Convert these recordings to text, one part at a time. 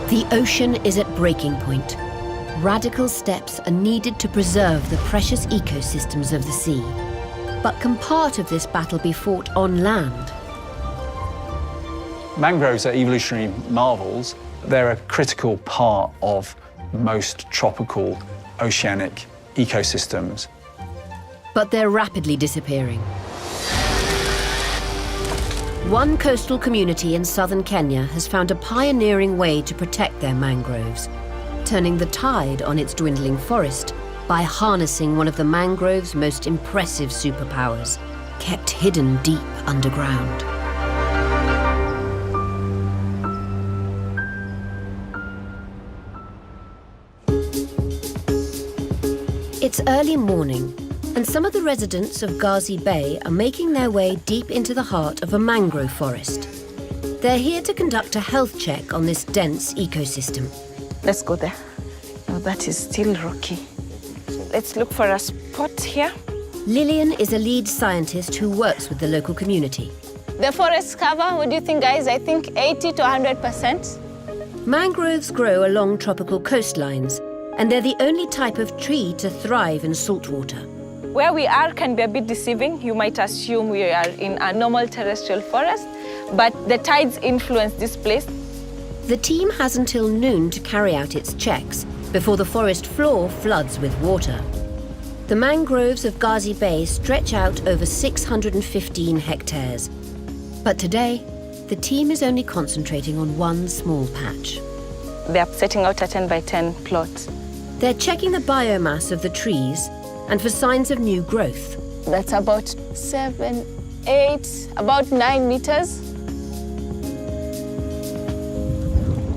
The ocean is at breaking point. Radical steps are needed to preserve the precious ecosystems of the sea. But can part of this battle be fought on land? Mangroves are evolutionary marvels. They're a critical part of most tropical oceanic ecosystems. But they're rapidly disappearing. One coastal community in southern Kenya has found a pioneering way to protect their mangroves, turning the tide on its dwindling forest by harnessing one of the mangrove's most impressive superpowers, kept hidden deep underground. It's early morning, and some of the residents of Gazi Bay are making their way deep into the heart of a mangrove forest. They're here to conduct a health check on this dense ecosystem. Let's go there. Now that is still rocky. Let's look for a spot here. Lillian is a lead scientist who works with the local community. The forest cover, what do you think, guys? I think 80 to 100%. Mangroves grow along tropical coastlines, and they're the only type of tree to thrive in saltwater. Where we are can be a bit deceiving. You might assume we are in a normal terrestrial forest, but the tides influence this place. The team has until noon to carry out its checks before the forest floor floods with water. The mangroves of Gazi Bay stretch out over 615 hectares. But today, the team is only concentrating on one small patch. They are setting out a 10 by 10 plot. They're checking the biomass of the trees and for signs of new growth. That's about 7, 8, about 9 meters.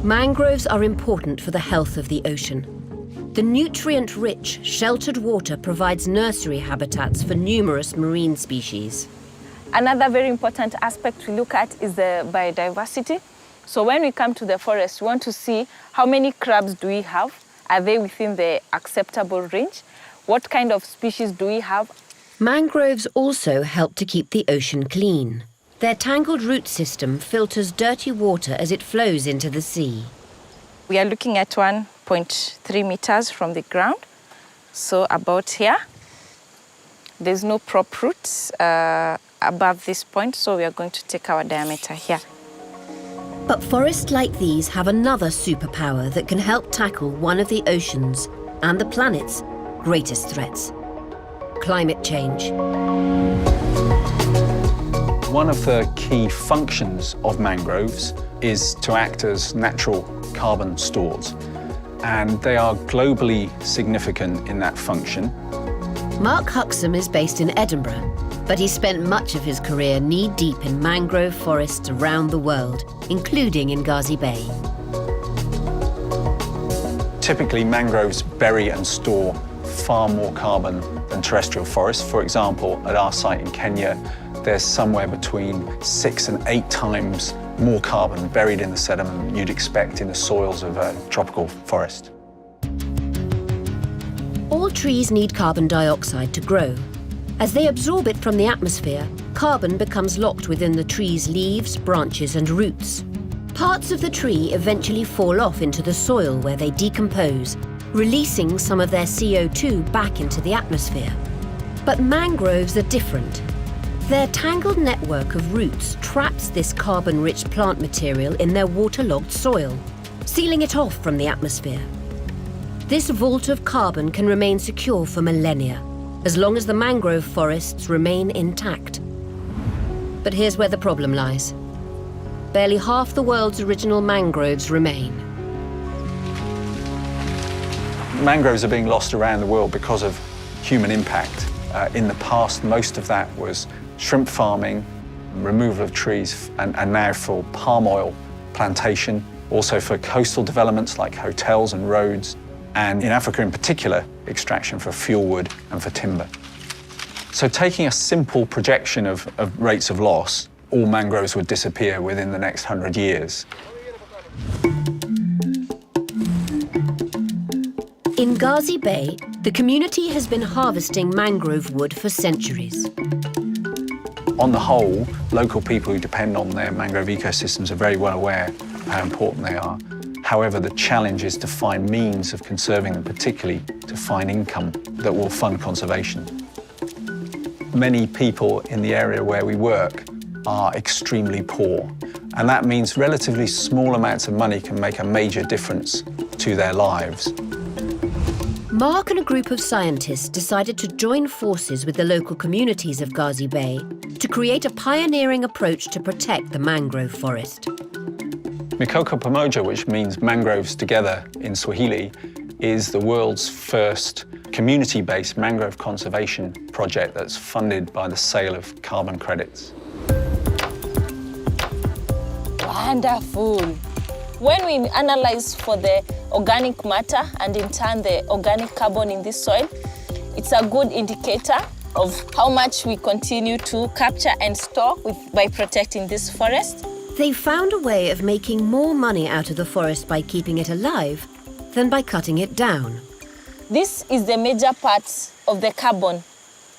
Mangroves are important for the health of the ocean. The nutrient-rich, sheltered water provides nursery habitats for numerous marine species. Another very important aspect we look at is the biodiversity. So when we come to the forest, we want to see how many crabs do we have? Are they within the acceptable range? What kind of species do we have? Mangroves also help to keep the ocean clean. Their tangled root system filters dirty water as it flows into the sea. We are looking at 1.3 meters from the ground, so about here. There's no prop roots above this point, so we are going to take our diameter here. But forests like these have another superpower that can help tackle one of the ocean's and the planet's greatest threats: climate change. One of the key functions of mangroves is to act as natural carbon stores, and they are globally significant in that function. Mark Huxham is based in Edinburgh, but he spent much of his career knee-deep in mangrove forests around the world, including in Gazi Bay. Typically, mangroves bury and store far more carbon than terrestrial forests. For example, at our site in Kenya, there's somewhere between 6 and 8 times more carbon buried in the sediment than you'd expect in the soils of a tropical forest. All trees need carbon dioxide to grow. As they absorb it from the atmosphere, carbon becomes locked within the tree's leaves, branches and roots. Parts of the tree eventually fall off into the soil where they decompose, releasing some of their CO2 back into the atmosphere. But mangroves are different. Their tangled network of roots traps this carbon-rich plant material in their waterlogged soil, sealing it off from the atmosphere. This vault of carbon can remain secure for millennia, as long as the mangrove forests remain intact. But here's where the problem lies. Barely half the world's original mangroves remain. Mangroves are being lost around the world because of human impact. In the past, most of that was shrimp farming, removal of trees, and now for palm oil plantation, also for coastal developments like hotels and roads, and in Africa in particular, extraction for fuel wood and for timber. So taking a simple projection of rates of loss, all mangroves would disappear within the next 100 years. In Gazi Bay, the community has been harvesting mangrove wood for centuries. On the whole, local people who depend on their mangrove ecosystems are very well aware of how important they are. However, the challenge is to find means of conserving them, particularly to find income that will fund conservation. Many people in the area where we work are extremely poor, and that means relatively small amounts of money can make a major difference to their lives. Mark and a group of scientists decided to join forces with the local communities of Gazi Bay to create a pioneering approach to protect the mangrove forest. Mikoko Pamoja, which means mangroves together in Swahili, is the world's first community-based mangrove conservation project that's funded by the sale of carbon credits. Wonderful. When we analyze for the organic matter and in turn the organic carbon in this soil, it's a good indicator of how much we continue to capture and store by protecting this forest. They found a way of making more money out of the forest by keeping it alive than by cutting it down. This is the major part of the carbon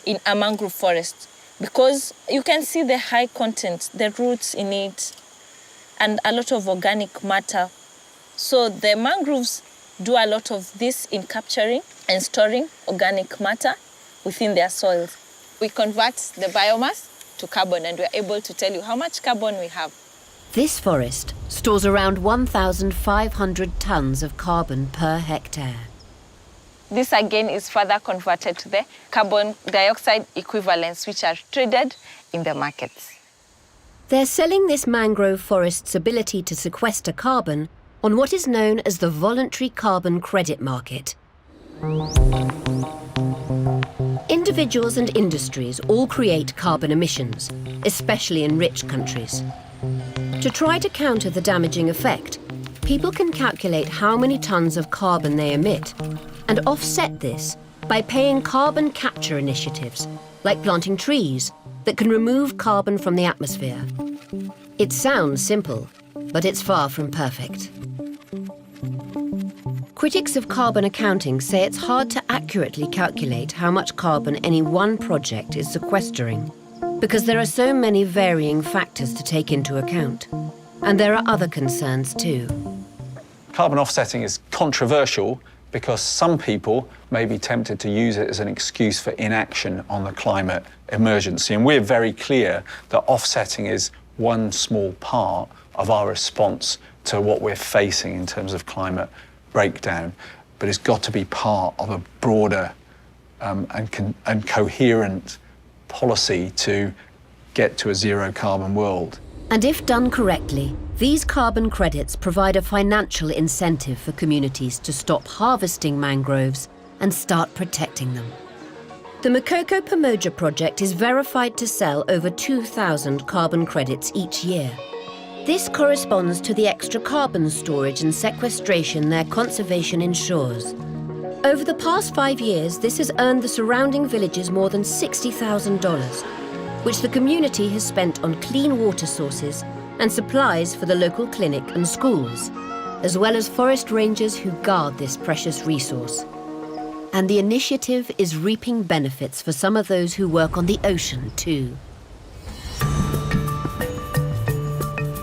in a mangrove forest because you can see the high content, the roots in it, and a lot of organic matter. So the mangroves do a lot of this in capturing and storing organic matter within their soils. We convert the biomass to carbon and we're able to tell you how much carbon we have. This forest stores around 1,500 tons of carbon per hectare. This again is further converted to the carbon dioxide equivalents, which are traded in the markets. They're selling this mangrove forest's ability to sequester carbon on what is known as the voluntary carbon credit market. Individuals and industries all create carbon emissions, especially in rich countries. To try to counter the damaging effect, people can calculate how many tons of carbon they emit and offset this by paying carbon capture initiatives, like planting trees, that can remove carbon from the atmosphere. It sounds simple, but it's far from perfect. Critics of carbon accounting say it's hard to accurately calculate how much carbon any one project is sequestering, because there are so many varying factors to take into account. And there are other concerns too. Carbon offsetting is controversial because some people may be tempted to use it as an excuse for inaction on the climate emergency. And we're very clear that offsetting is one small part of our response to what we're facing in terms of climate breakdown, but it's got to be part of a broader and coherent policy to get to a zero carbon world. And if done correctly, these carbon credits provide a financial incentive for communities to stop harvesting mangroves and start protecting them. The Mikoko Pamoja project is verified to sell over 2,000 carbon credits each year. This corresponds to the extra carbon storage and sequestration their conservation ensures. Over the past 5 years, this has earned the surrounding villages more than $60,000, which the community has spent on clean water sources and supplies for the local clinic and schools, as well as forest rangers who guard this precious resource. And the initiative is reaping benefits for some of those who work on the ocean too.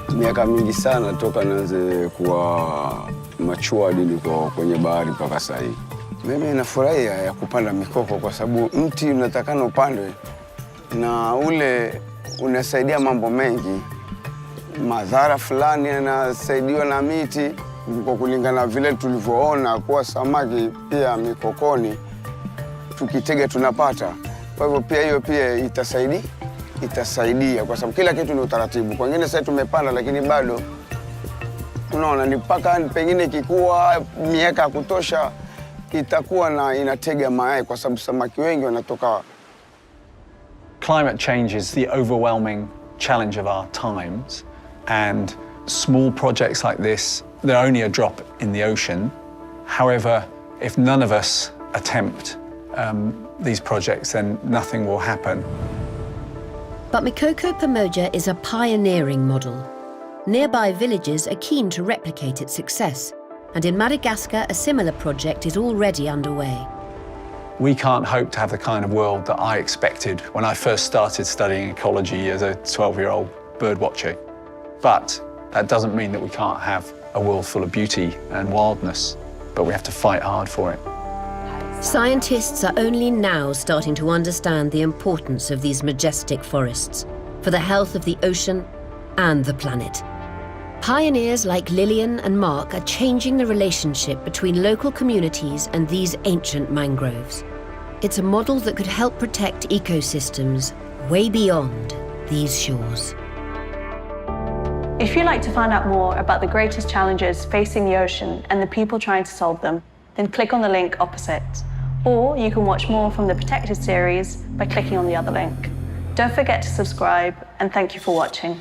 Miaka mingi sana toka nianze kuwa machua hadi niko kwenye bahari mpaka sasa hivi. Mimi nafurahia ya kupanda mikoko kwa sababu mti unatakana upandwe na ule unasaidia mambo mengi. Madhara fulani yanasaidiwa na miti kwa kulingana vile tulivyoona kuwa samaki pia mikokoni tukitega tunapata. Kwa hivyo pia hiyo pia itasaidia kwa sababu kila kitu ni utaratibu. Kwa wengine sasa tumepanda lakini bado unaona ni mpaka pengine kikua miaka ya kutosha itakuwa na inatega mayai kwa sababu samaki wengi wanatoka. Climate change is the overwhelming challenge of our times, and small projects like this, they're only a drop in the ocean. However, if none of us attempt these projects, then nothing will happen. But Mikoko Pamoja is a pioneering model. Nearby villages are keen to replicate its success, and in Madagascar, a similar project is already underway. We can't hope to have the kind of world that I expected when I first started studying ecology as a 12-year-old birdwatcher. But that doesn't mean that we can't have a world full of beauty and wildness, but we have to fight hard for it. Scientists are only now starting to understand the importance of these majestic forests for the health of the ocean and the planet. Pioneers like Lillian and Mark are changing the relationship between local communities and these ancient mangroves. It's a model that could help protect ecosystems way beyond these shores. If you'd like to find out more about the greatest challenges facing the ocean and the people trying to solve them, then click on the link opposite. Or you can watch more from the Protected series by clicking on the other link. Don't forget to subscribe, and thank you for watching.